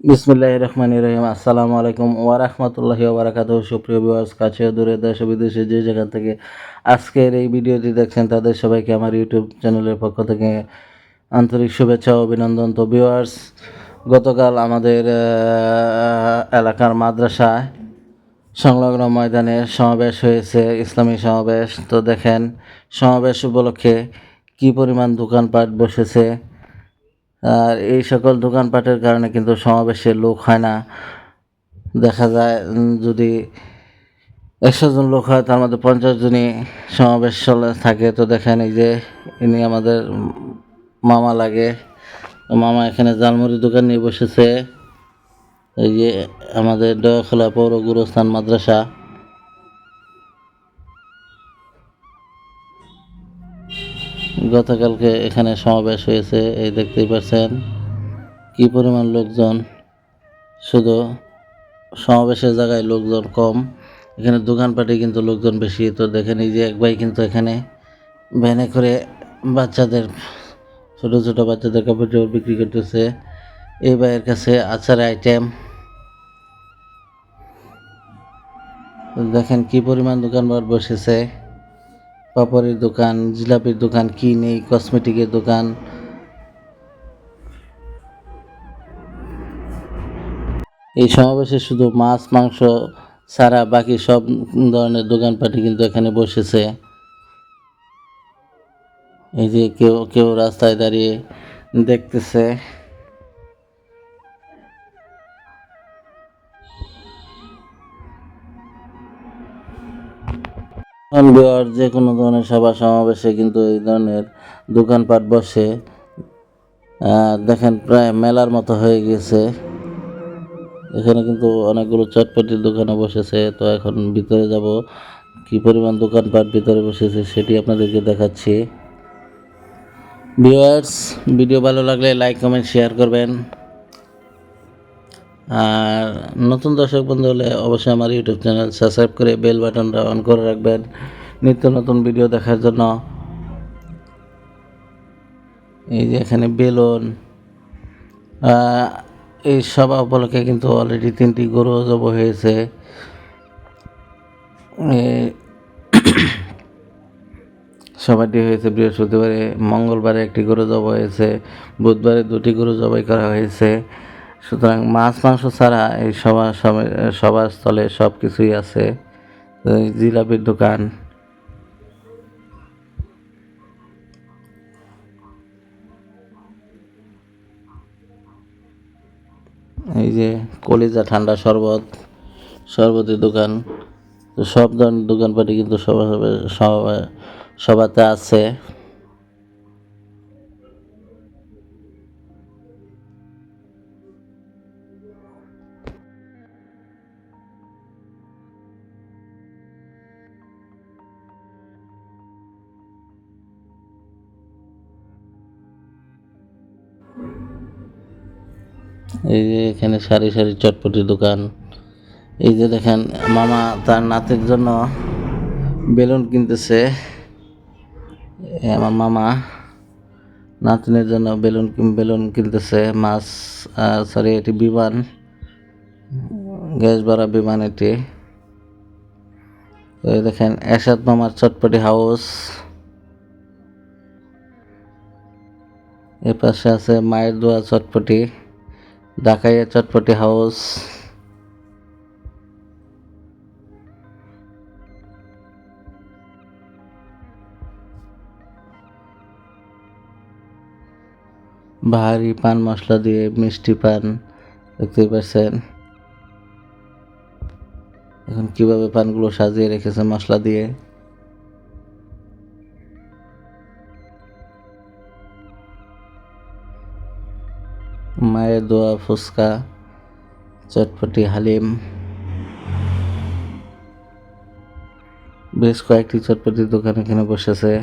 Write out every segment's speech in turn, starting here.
বিসমিল্লাহির রহমানির রহিম। আসসালামু আলাইকুম ওয়া রাহমাতুল্লাহি ওয়া বারাকাতুহু। সুপ্রিয় ভিউয়ার্স, কাছে ও দূরে, দেশ ও বিদেশে যে যেখান থেকে আজকের এই ভিডিওটি দেখছেন তাদের সবাইকে আমার ইউটিউব চ্যানেলের পক্ষ থেকে আন্তরিক শুভেচ্ছা ও অভিনন্দন। তো ভিউয়ার্স, গতকাল আমাদের এলাকার মাদ্রাসায় সংলগ্ন ময়দানে সমাবেশ হয়েছে, ইসলামী সমাবেশ। তো দেখেন, সমাবেশ উপলক্ষে কী পরিমাণ দোকানপাট বসেছে। আর এই সকল দোকানপাটের কারণে কিন্তু সমাবেশে লোক হয় না। দেখা যায় যদি 100 জন লোক হয় তার মধ্যে 50 জনই সমাবেশ চলে থাকে। তো দেখেন, এই যে ইনি আমাদের মামা লাগে, মামা এখানে জালমুড়ির দোকান নিয়ে বসেছে। এই যে আমাদের দয়াখোলা পৌর গুরুস্থান মাদ্রাসা। গতকালকে এখানে সমাবেশ হয়েছে, এই দেখতেই পাচ্ছেন কি পরিমাণ লোকজন। শুধু সমাবেশের জায়গায় লোকজন কম, এখানে দোকানপাটে কিন্তু লোকজন বেশি। তো দেখেন, এই যে এক ভাই কিন্তু এখানে ভ্যানে করে বাচ্চাদের, ছোটো ছোটো বাচ্চাদের কাপড় চোপড় বিক্রি করতেছে। এই ভাইয়ের কাছে আচার আইটেম দেখেন কি পরিমাণ দোকানপাট বসেছে। পাপড়ের দোকান, জিলাপির দোকান, কি নেই, কসমেটিকের দোকান। এই সমাবেশে শুধু মাছ মাংস ছাড়া বাকি সব ধরনের দোকানপাটই কিন্তু এখানে বসেছে। এই যে কেউ কেউ রাস্তায় দাঁড়িয়ে দেখতেছে। যে কোনো ধরনের সভা সমাবেশে কিন্তু এই ধরনের দোকানপাট বসে। দেখেন, প্রায় মেলার মতো হয়ে গেছে। এখানে কিন্তু অনেকগুলো চটপটির দোকানে বসেছে। তো এখন ভিতরে যাব, কি পরিমাণ দোকানপাট ভিতরে বসেছে সেটি আপনাদেরকে দেখাচ্ছি। ভিউয়ার্স, ভিডিও ভালো লাগলে লাইক কমেন্ট শেয়ার করবেন। আর নতুন দর্শক বন্ধু হলে অবশ্যই আমার ইউটিউব চ্যানেল সাবস্ক্রাইব করে বেল বাটনটা অন করে রাখবেন নিত্য নতুন ভিডিও দেখার জন্য। এই যে এখানে বেলুন, এই সভা উপলক্ষে কিন্তু অলরেডি 3টি গরু জব হয়েছে। সভাটি হয়েছে বৃহস্পতিবারে, মঙ্গলবারে একটি গরু জবাই হয়েছে, বুধবারে 2টি গরু জবাই করা হয়েছে। সুতরাং মাছ মাংস ছাড়া এই সভাস্থলে সব কিছুই আছে। জিলাপির দোকান, এই যে কলিজা ঠান্ডা শরবতের দোকান। তো সব ধরনের দোকানপাটি কিন্তু সভাতে আছে। এই যে এখানে সারি সারি চটপটির দোকান। এই যে দেখেন, মামা তার নাতির জন্য বেলুন কিনতেছে। আমার মামা নাতনের জন্য বেলুন কিনতেছে। মাছ, সরি, এটি বিমান, গ্যাস ভরা বিমান এটি। তো এই দেখেন এরশাদ মামার চটপটি হাউস। এর পাশে আছে মায়ের দোয়া চটপটি, ঢাকাইয়া চটপটি হাউস। ভারী পান মশলা দিয়ে মিষ্টি পান দেখতেই পাচ্ছেন। এখন কিভাবে পানগুলো সাজিয়ে রেখেছে মশলা দিয়ে। মায়ের দোয়া ফুচকা, চটপটি, হালিম, বেশ কয়েকটি চটপটির দোকান এখানে বসেছে।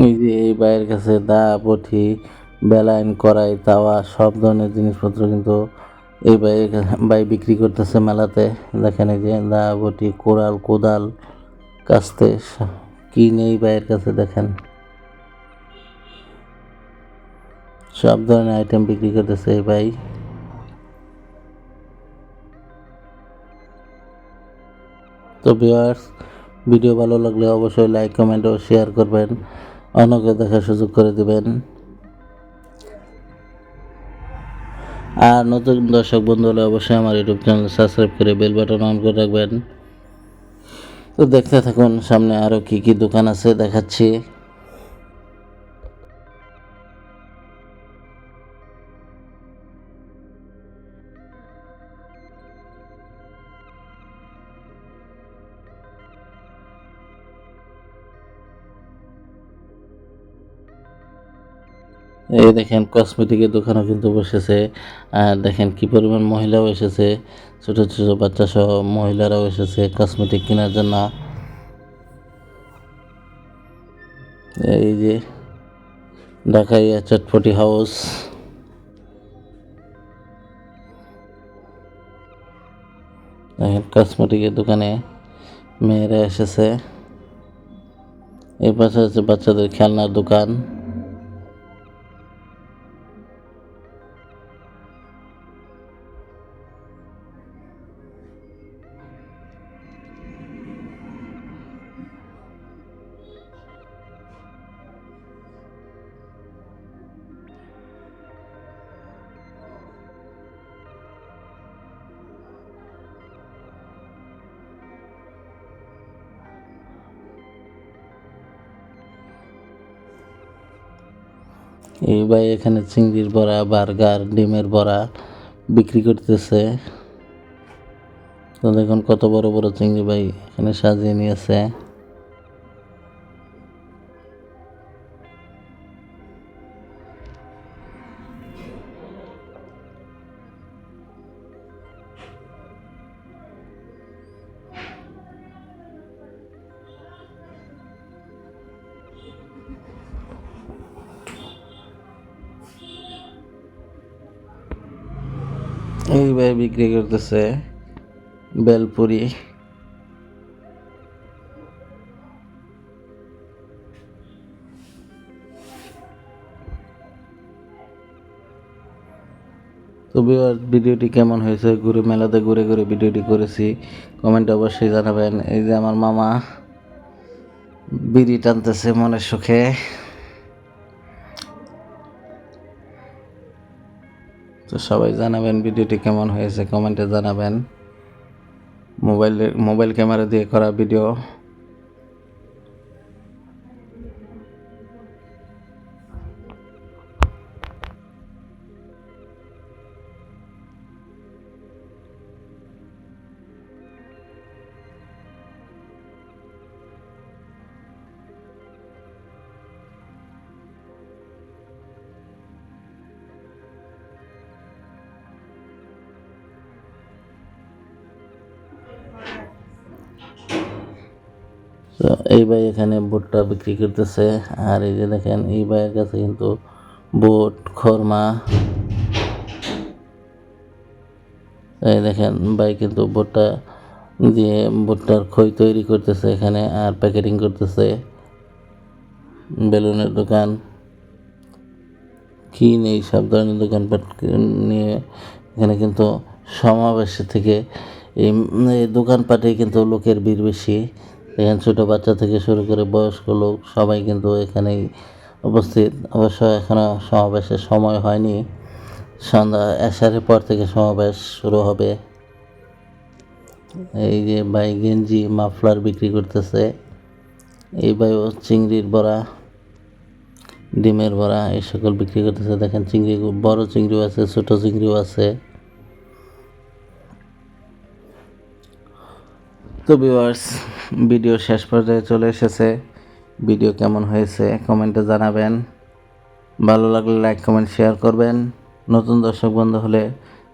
এই যে এই ভাইয়ের কাছে দা বটি বেলাইন কড়াই তাওয়া সব ধরনের জিনিসপত্র কিন্তু এই ভাই বিক্রি করতেছে মেলাতে। দেখেন এই যে দা বটি কোরাল কোদাল কাস্তে কি নেই ভাইয়ের কাছে দেখেন, সব ধরনের আইটেম বিক্রি করতেছে এই ভাই। তো ভিউয়ার্স, ভিডিও ভালো লাগলে অবশ্যই লাইক কমেন্ট ও শেয়ার করবেন, অন্যকে দেখার সুযোগ করে দিবেন। আর নতুন দর্শক বন্ধু হলে অবশ্যই আমার ইউটিউব চ্যানেল সাবস্ক্রাইব করে বেল বাটন অন করে রাখবেন। তো দেখতে থাকুন সামনে আরও কি কি দোকান আছে দেখাচ্ছি। এই দেখেন কসমেটিকের দোকানও কিন্তু বসেছে, আর দেখেন কি পরিমাণ মহিলাও এসেছে, ছোট ছোট বাচ্চা সহ মহিলারাও এসেছে কসমেটিক কেনার জন্য। এই যে ঢাকাইয়া চটপটি হাউস, দেখেন কসমেটিকের দোকানে মেয়েরা এসেছে। এই পাশে আছে বাচ্চাদের খেলনার দোকান। এই ভাই এখানে চিংড়ির বড়া বার্গার ডিমের বড়া বিক্রি করতেছে। তো দেখুন কত বড় বড় চিংড়ি ভাই এখানে সাজিয়ে নিয়েছে। এই ভাই বিক্রি করতেছে বেলপুরি। তো ভিডিওটি কেমন হয়েছে, ঘুরে মেলাতে ঘুরে ঘুরে ভিডিওটি করেছি, কমেন্টে অবশ্যই জানাবেন। এই যে আমার মামা বিড়ি টানতেছে মনের সুখে। তো সবাই জানাবেন ভিডিওটি কেমন হয়েছে, কমেন্টে জানাবেন। মোবাইল ক্যামেরা দিয়ে করা ভিডিও। তো এই ভাই এখানে ভুট্টা বিক্রি করতেছে। আর এই যে দেখেন এই ভাইয়ের কাছে কিন্তু বুট খরমা, এই দেখেন ভাই কিন্তু ভুট্টা দিয়ে ভুট্টার খই তৈরি করতেছে এখানে, আর প্যাকেটিং করতেছে। বেলুনের দোকান কি নেই, সব ধরনের দোকানপাট নিয়ে এখানে কিন্তু সমাবেশ থেকে এই দোকানপাটে কিন্তু লোকের ভিড় বেশি। এখানে ছোটো বাচ্চা থেকে শুরু করে বয়স্ক লোক সবাই কিন্তু এখানেই উপস্থিত। অবশ্য এখনও সমাবেশের সময় হয়নি, সন্ধ্যা এশারের পর থেকে সমাবেশ শুরু হবে। এই যে ভাই গেঞ্জি মাফলার বিক্রি করতেছে। এই ভাইও চিংড়ির বড়া ডিমের বড়া এই সকল বিক্রি করতেছে। দেখেন চিংড়ি, বড় চিংড়িও আছে ছোট চিংড়িও আছে। তো ভিউয়ার্স, ভিডিও শেষ পর্যায়ে চলে এসেছে। ভিডিও কেমন হয়েছে কমেন্টে জানাবেন, ভালো লাগলে লাইক কমেন্ট শেয়ার করবেন। নতুন দর্শক বন্ধু হলে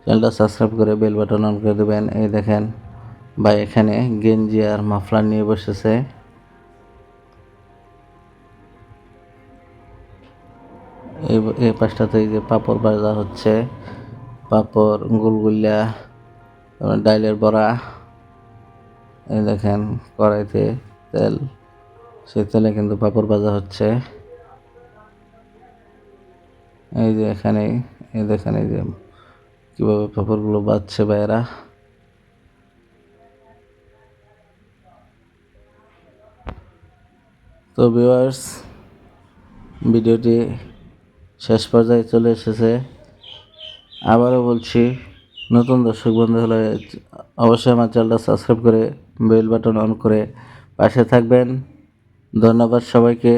চ্যানেলটা সাবস্ক্রাইব করে বেল বাটন অন করে দেবেন। এই দেখেন ভাই এখানে গেঞ্জি আর মাফলার নিয়ে বসেছে। এই পাশটাতে এই যে পাঁপড় ভাজা হচ্ছে, পাঁপড়, গুলগুল্লা, ডাইলের বড়া। এই দেখেন কড়াইতে তেল, সেই তেলে কিন্তু পাঁপড় ভাজা হচ্ছে। এই যে এখানে এই দেখেন এই যে কীভাবে পাঁপড়গুলো ভাজছে ভাইয়েরা। তো ভিউয়ার্স, ভিডিওটি শেষ পর্যায়ে চলে এসেছে। আবারও বলছি, নতুন দর্শক বন্ধু হলে অবশ্যই আমার চ্যানেলটা সাবস্ক্রাইব করে বেল বাটন অন করে পাশে থাকবেন। ধন্যবাদ সবাইকে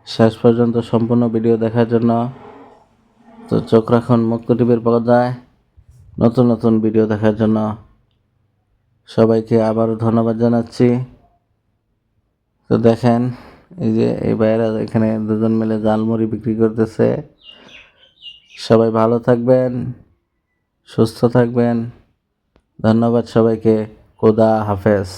শেষ পর্যন্ত সম্পূর্ণ ভিডিও দেখার জন্য। তো চোখ রাখুন মুক্ত টিভির পর্দায় নতুন নতুন ভিডিও দেখার জন্য। সবাইকে আবারও ধন্যবাদ জানাচ্ছি। তো দেখেন এই যে এই ভাইয়েরা এখানে দুজন মিলে জালমুড়ি বিক্রি করতেছে। সবাই ভালো থাকবেন, সুস্থ থাকবেন। ধন্যবাদ সবাইকে। খোদা হাফেজ।